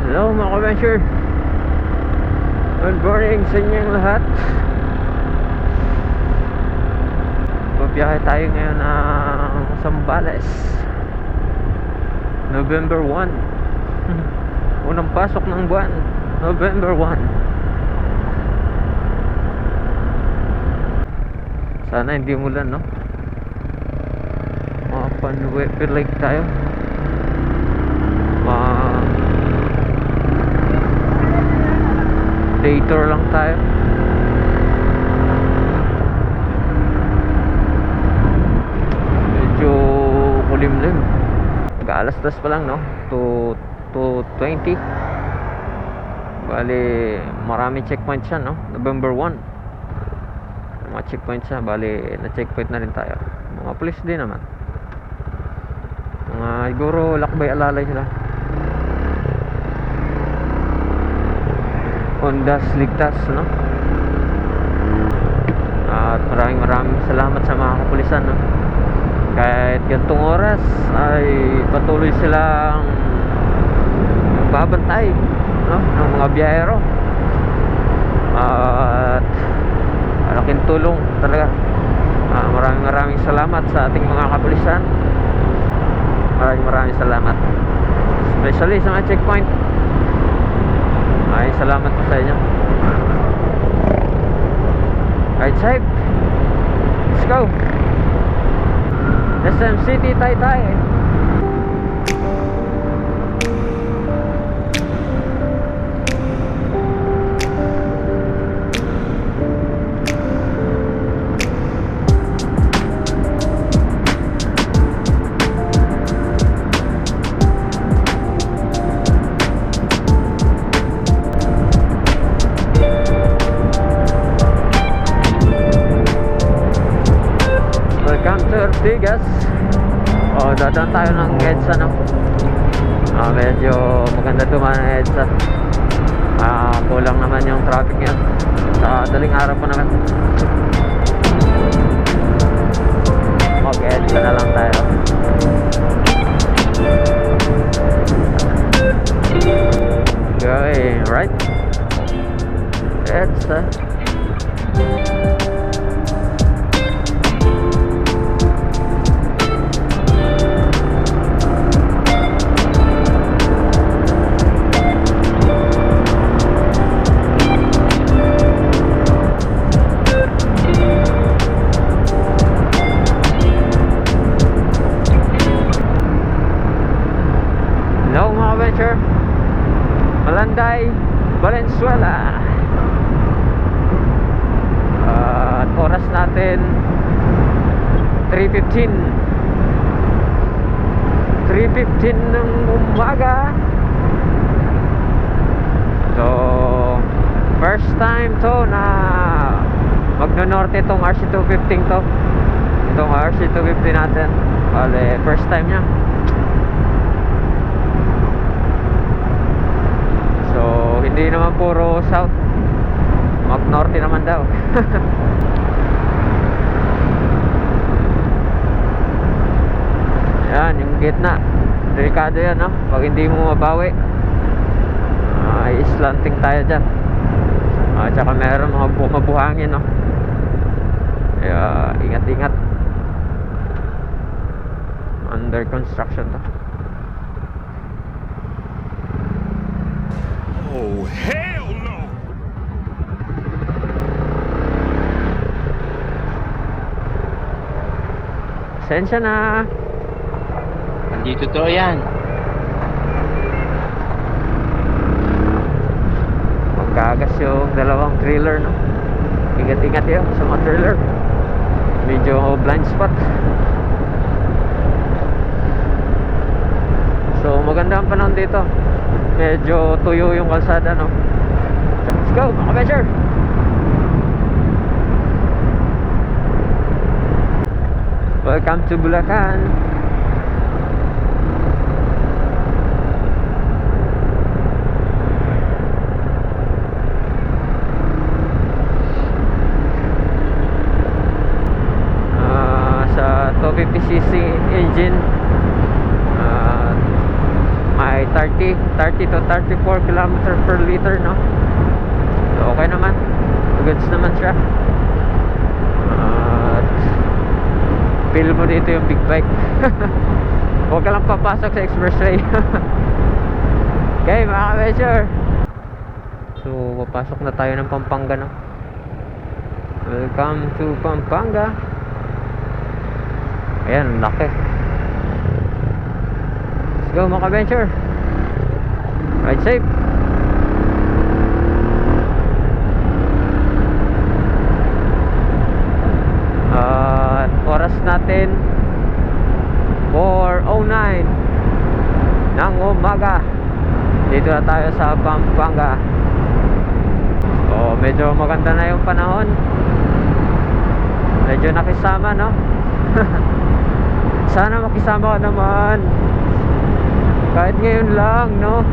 Hello mga ka-venture. Good morning sa inyong lahat. Babiyahe tayo ngayon ng Zambales, November 1. Unang pasok ng buwan, November 1. Sana hindi mulan, no? Makapanwepe like tayo. Day tour lang tayo. Medyo kulimlim. Mag-alas 2 pa lang, no? 2:20. Bali marami checkpoint siya, no? November 1. Mga checkpoint siya. Bali na-checkpoint na rin tayo. Mga police din naman. Mga siguro lakbay alalay sila. Ondas ligtas, no? At maraming salamat sa mga kapulisan, no? Kahit gantong oras ay patuloy silang nagbabantay, no? Ng mga biyahero. At malaking tulong talaga. Maraming salamat sa ating mga kapulisan. Maraming salamat, especially sa mga checkpoint. Ay, salamat po sa inyo. Right side. Let's go. SM City, Taytay. Ortigas. Dadaan tayo ng EDSA, no? Medyo maganda dumaan ng EDSA. Kulang naman yung traffic yan. Sa daling araw pa naman. Mag-EDSA na lang tayo. Going right. EDSA. Malanday, Valenzuela. At oras natin 3:15 ng umaga. So first time to na magno-norte itong RC250 to. Itong RC250 natin. Bale, first time nya. Hindi naman puro south, mag-norte naman daw. Yan, yung gitna delikado yan, no? Pag hindi mo mabawi, islanting tayo dyan. Tsaka meron mga mabuhangin, no? Kaya ingat-ingat. Under construction to. Oh, hell no! Sensya na. Andito to yan. Magkagas yung dalawang trailer, no? Ingat-ingat yun sa mga trailer. Medyo blind spot. So maganda ang panahon dito. Medyo tuyo yung kalsada, no? Let's go, mga ka-venture! Welcome to Bulacan. Sa 250cc engine, may 30 30 to 34 kilometers per liter, no? So, okay naman. Goods naman siya. At feel mo dito yung big bike. Huwag ka lang papasok sa expressway. Okay, mga ka-measure. So, papasok na tayo ng Pampanga, no? Welcome to Pampanga. Ayan, laki. Let's go, mga ka-venture. Ride safe. At oras natin 4:09 ng umaga. Dito na tayo sa Pampanga. So, medyo maganda na yung panahon. Medyo nakisama, no? Sana makisama ka naman. Kahit ngayon lang, no?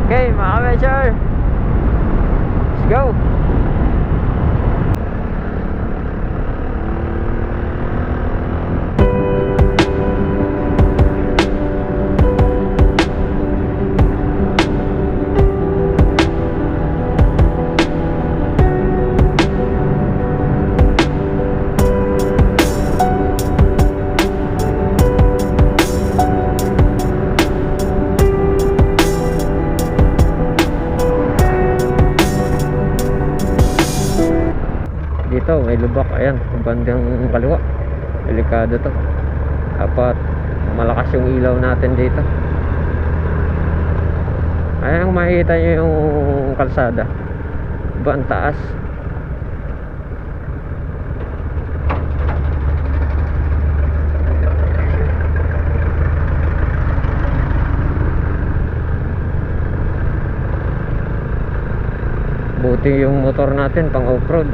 Okay, mga ka-measure. Let's go. Dito may lubak, ayan, bandang kaliwa, delikado to. Dapat malakas yung ilaw natin dito. Ayan, makikita nyo yung kalsada, ba ang taas. Buti yung motor natin pang off-road.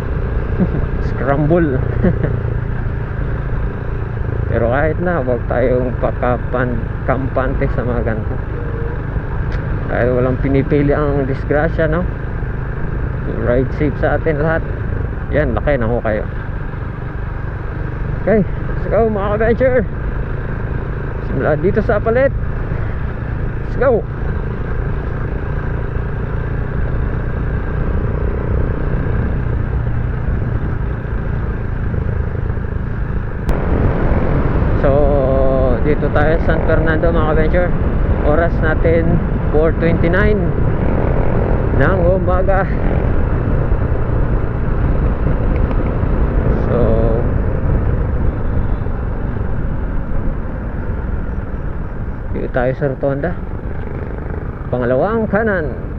Scramble. Pero kahit na, wag tayong kampante sa mga ganito. Kahit walang pinipili ang disgrasya, no? Ride safe sa atin lahat. Yan, laki na ho kayo. Okay, let's go, mga ka-venture. Simula dito sa palit. Let's go. Dito tayo sa San Fernando, mga ka-venture. Oras natin 4:29 ng umaga. So dito tayo sa rotonda, pangalawang kanan.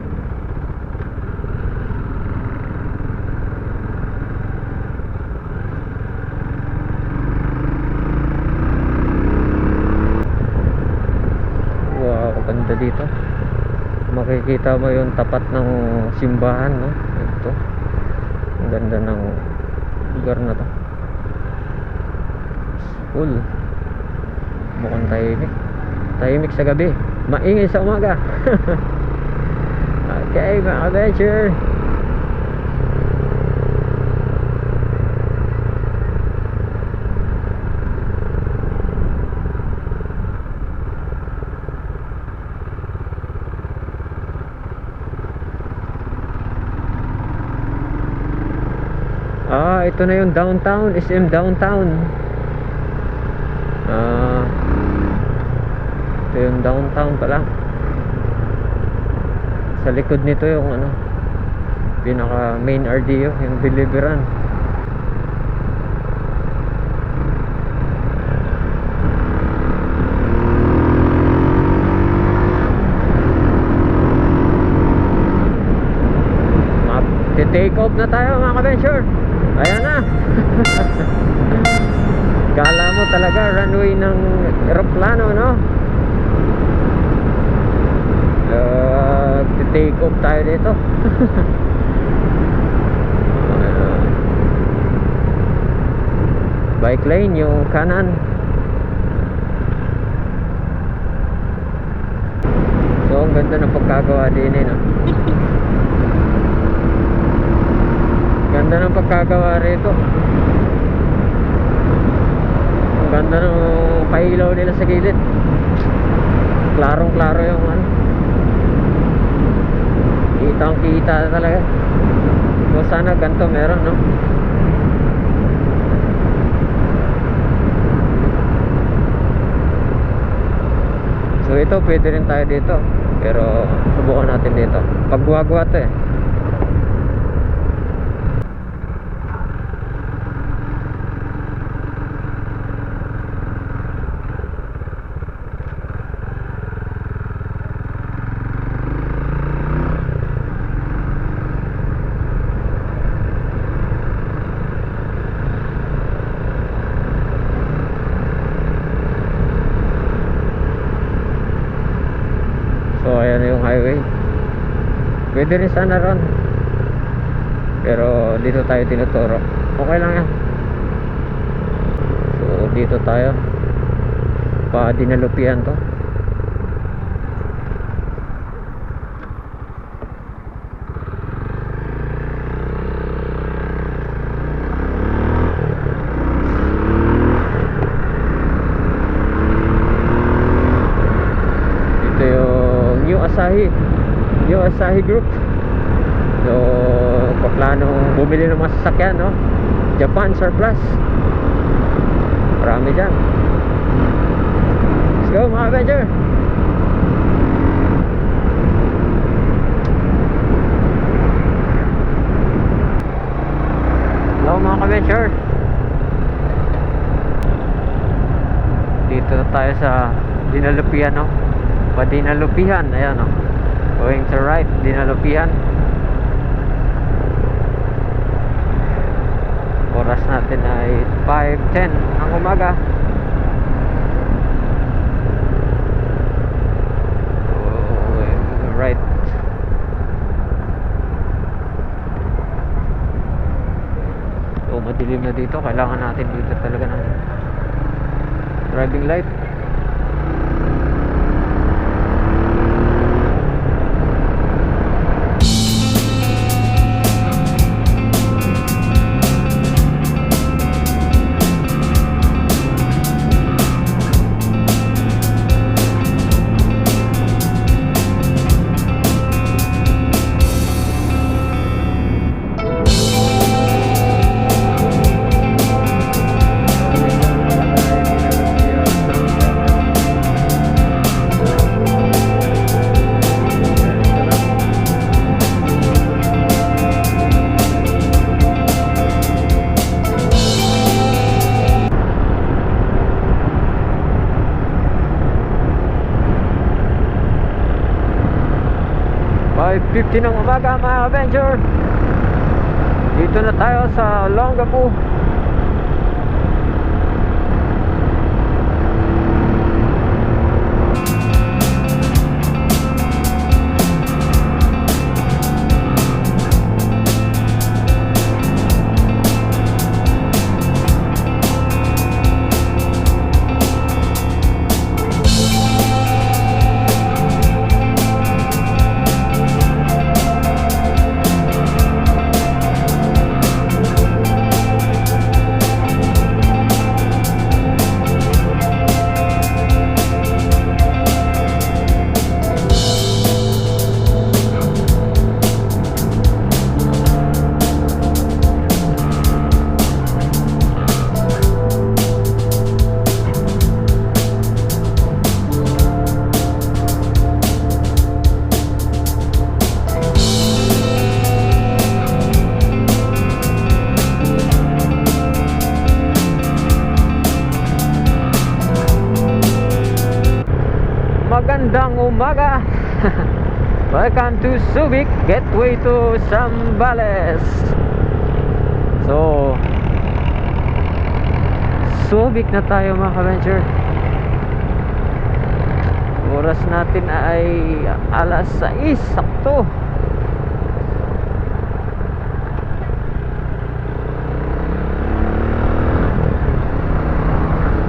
Ganda dito, makikita mo yung tapat ng simbahan, no? Ito, ang ganda ng lugar na to. Cool. Mukhang tahimik sa gabi, maingay sa umaga. Okay, mga adventure. Ito na yung downtown, SM downtown. Ito yung downtown pala. Sa likod nito yung ano, pinaka main RDO, yung Biliberan. Take off na tayo, mga ka-venture. Ayan na. Kala mo talaga runway ng aeroplano, no? Take off tayo dito. Bike lane yung kanan. So ang ganda ng pagkagawa din, no? Ganda ng pagkagawa rito. Ang ganda ng pailaw nila sa gilid. Klarong klaro yung ano, kitang kita talaga. So sana ganito meron, no? So ito pwede rin tayo dito, pero subukan natin dito. Pagguwa-guwa to eh. So ayan yung highway. Pwede rin sana ron, pero dito tayo tinuturo. Okay lang yan. So dito tayo, pa dinalupian to. Dito yung New Asahi Group. So paplanong bumili ng mga sasakyan, no? Japan surplus, marami dyan. Let's go mga Avenger. Hello mga Avenger. Dito na tayo sa Dinalupian, no? Dinalupihan, ayan, no? Going to right, Dinalupihan. Oras natin ay 5:10 ng umaga. Right. So madilim na dito, kailangan natin dito talaga ng driving light. .50 ng umaga mga Avenger. Dito na tayo sa Longapu. Magandang umaga. Welcome to Subic, gateway to Zambales. So Subic na tayo mga ka-venture. Oras natin ay alas 6 sakto.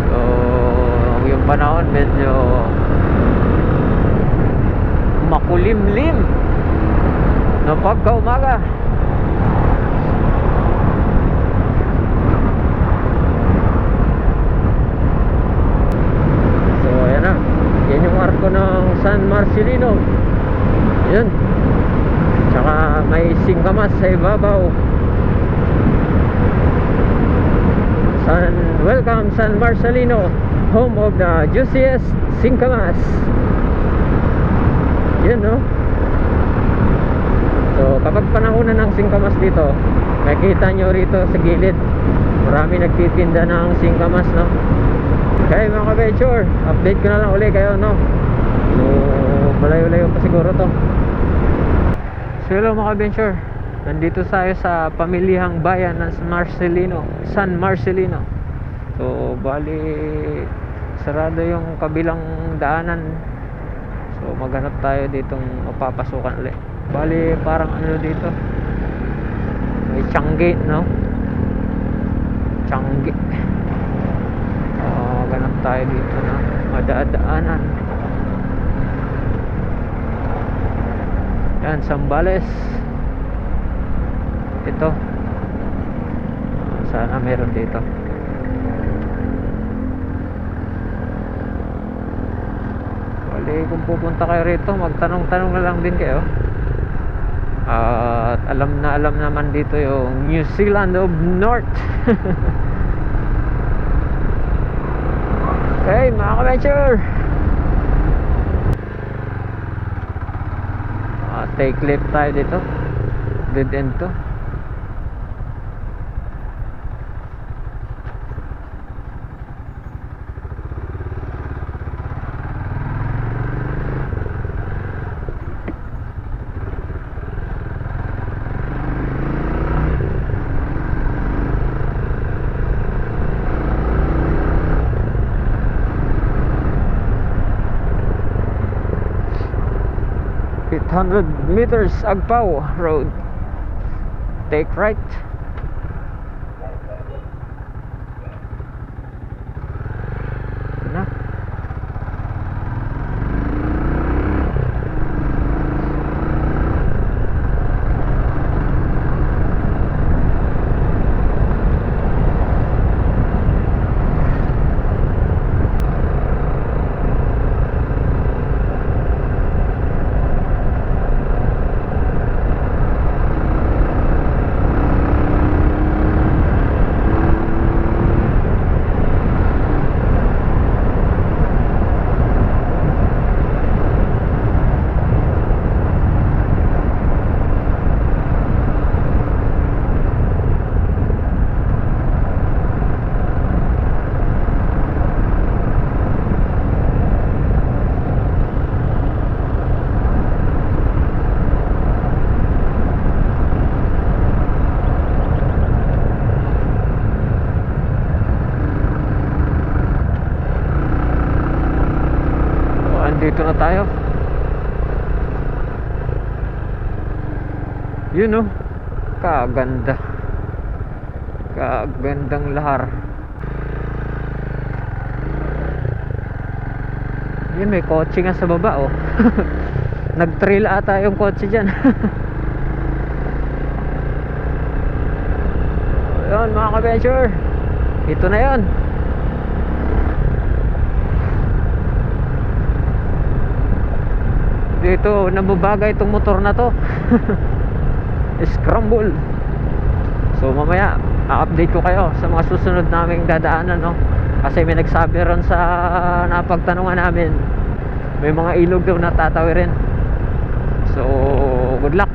So yung panahon medyo makulimlim na pagkaumaga. So ayan na, yan yung arko ng San Marcelino. Yun. Tsaka may singkamas sa ibabaw. Welcome San Marcelino, home of the juiciest singkamas. Yun, no? So kapag panahonan ng singkamas dito, makikita nyo rito sa gilid, marami nagtitinda ng singkamas, no? Okay mga ka-venture, update ko na lang uli kayo, no? So malayo-layo pa siguro to. So hello mga ka-venture, nandito tayo sa pamilihang bayan ng San Marcelino. So bali sarado yung kabilang daanan. So maghanap tayo ditong mapapasukan ulit. Bali parang ano dito, may Changi, no? Changi. Ganap tayo dito na madadaanan. Yan, Zambales. Ito. Sana meron dito. Bali kung pupunta kayo rito, magtanong-tanong na lang din kayo. At alam naman dito yung New Zealand of North. Okay mga ka-venture, take left tayo dito, dead end to. $800 meters Agpao Road, take right. Na. Dito na tayo. Yun, no? Kaganda. Kagandang lahar. Yun, may kotse nga sa baba, oh. Nag-trail ata yung kotse dyan. Yun mga ka-venture, ito na yun. Dito nababagay itong motor na to. Scramble. So mamaya update ko kayo sa mga susunod naming dadaanan, no? Kasi may nagsabi ron sa napagtanungan namin, may mga ilog daw natatawirin. So good luck.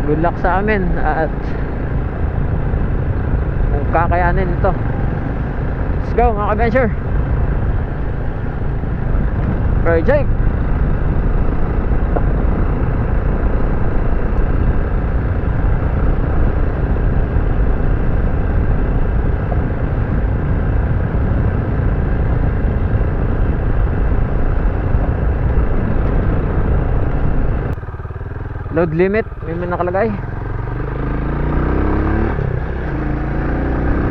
Good luck sa amin at kung kakayanin ito. Let's go mga ka-venture. Right, Jake. Load limit, may nakalagay.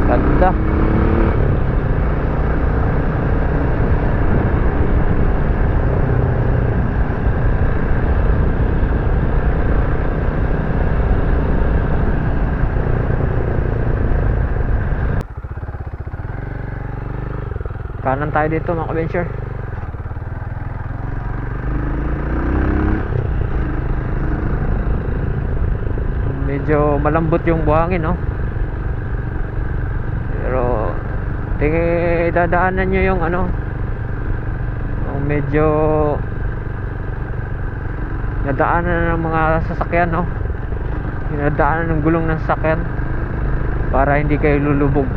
Ganda. Kanan tayo dito mga ka-venture. medyo malambot yung buhangin, no? Pero dadaanan nyo yung ano, yung medyo nadaanan ng mga sasakyan, no? Nadaanan ng gulong ng sasakyan para hindi kayo lulubog.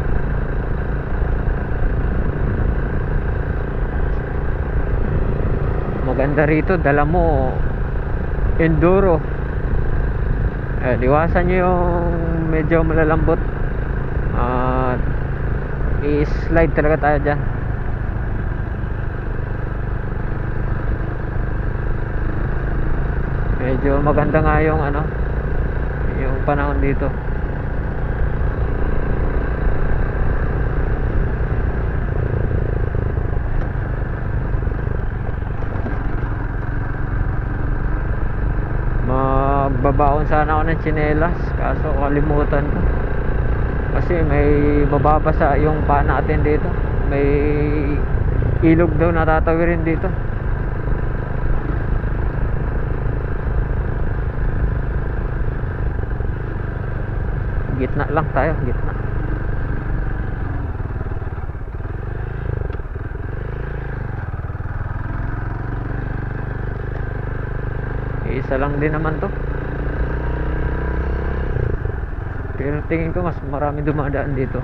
Maganda rito, dala mo enduro. Iwasan nyo yung medyo malalambot. I-slide talaga tayo dyan. Medyo maganda nga yung ano, yung panahon dito. Magbabaon sana ako ng tsinelas, kaso kalimutan ko. Kasi may mababasa yung paa natin dito. May ilog daw natatawirin dito. Gitna lang tayo, gitna. Isa lang din naman to. Pero tingin ko mas marami dumadaan dito.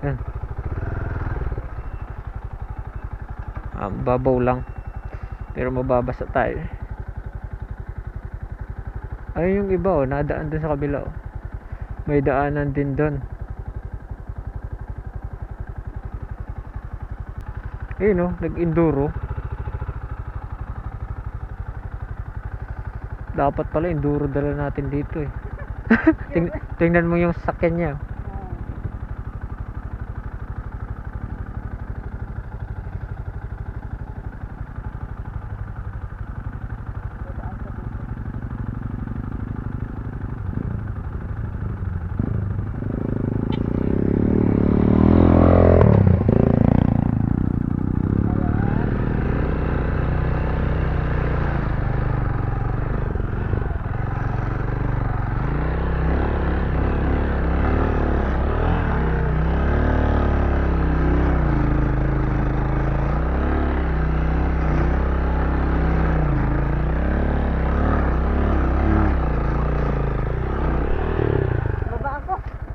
Yan. Babaw lang. Pero mababasa tayo. Ay, yung iba oh, nadaan dun sa kabila oh. May daanan din dun. Ayun oh, nag-enduro. Dapat pala enduro dala natin dito eh. Tingnan mo yung sasakyan niya.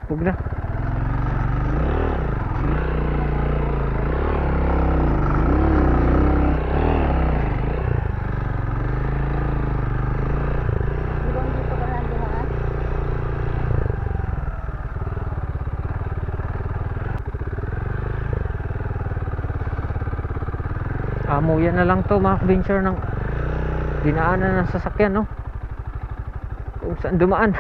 Huwag na. Amuyan na lang to mga adventure ng dinaanan ng sasakyan, no? Kung saan dumaan.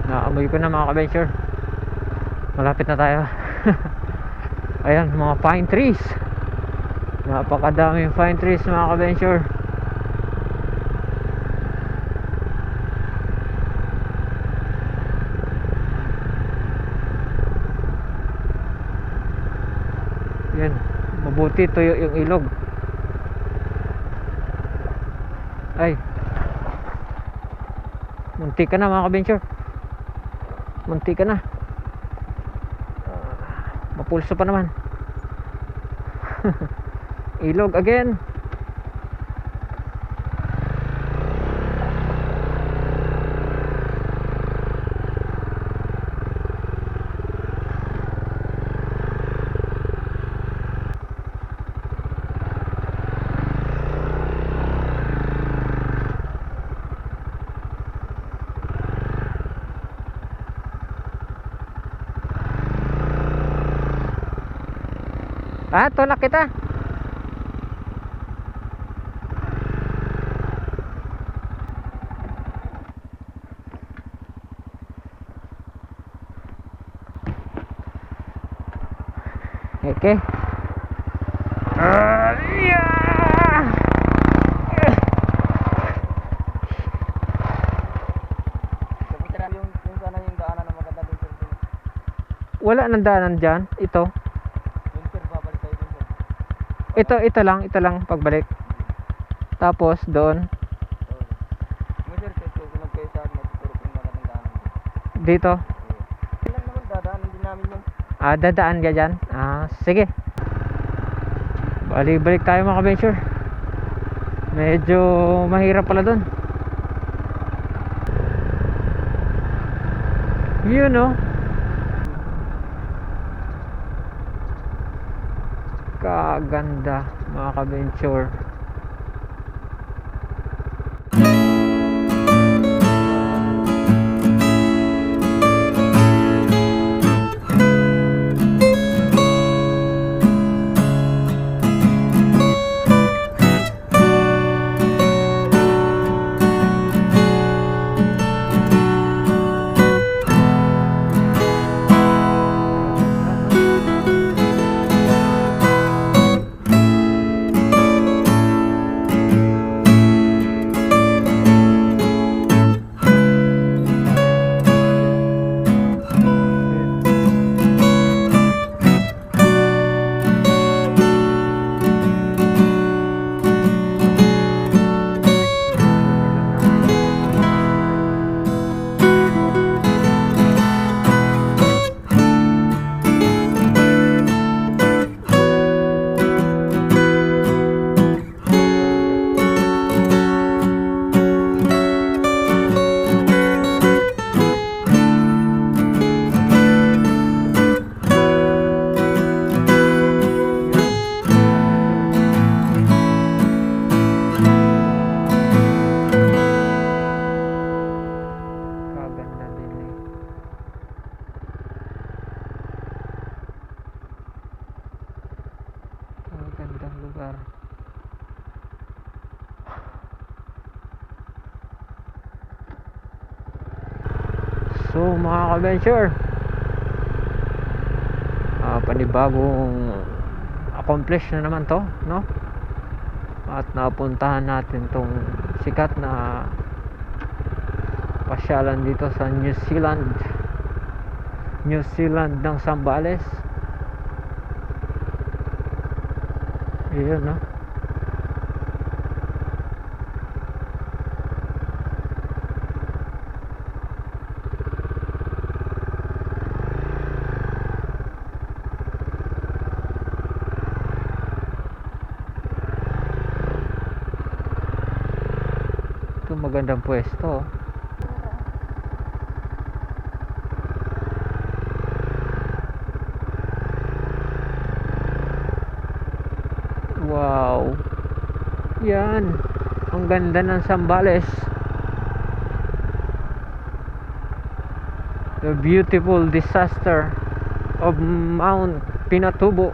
Naamoy ko na mga ka-venture. Malapit na tayo. Ayan, mga pine trees. Napakadaming pine trees mga ka-venture. Yan, mabuti tuyo yung ilog. Ay, munti ka na mga ka-venture. Munti ka na. Mapulso pa naman. Ilog again. Tulak kita. Okay. Yeah! Yung sana yung daanan na maganda dun sir. Wala nang daanan dyan. Ito. Yung sir, babalik tayo dun sir. Ito lang pagbalik. Tapos doon Yung sir, susunod kayo sa atin. Matuturo kung magandang daanan. dito. Yun lang naman, dadaanan din namin yun. Dadaan ka dyan. Sige. Balik tayo mga ka-venture. Medyo mahirap pala doon. Yun no. Kaganda mga ka-venture. Kaganda din eh. Kagandang lugar. So mga ka-venture, panibagong accomplish na naman to, no? At napuntahan natin tong sikat na pasyalan dito sa New Zealand ng Zambales. Yun no. Ito magandang pwesto. Wow. Yan. Ang ganda ng Zambales. The beautiful disaster of Mount Pinatubo.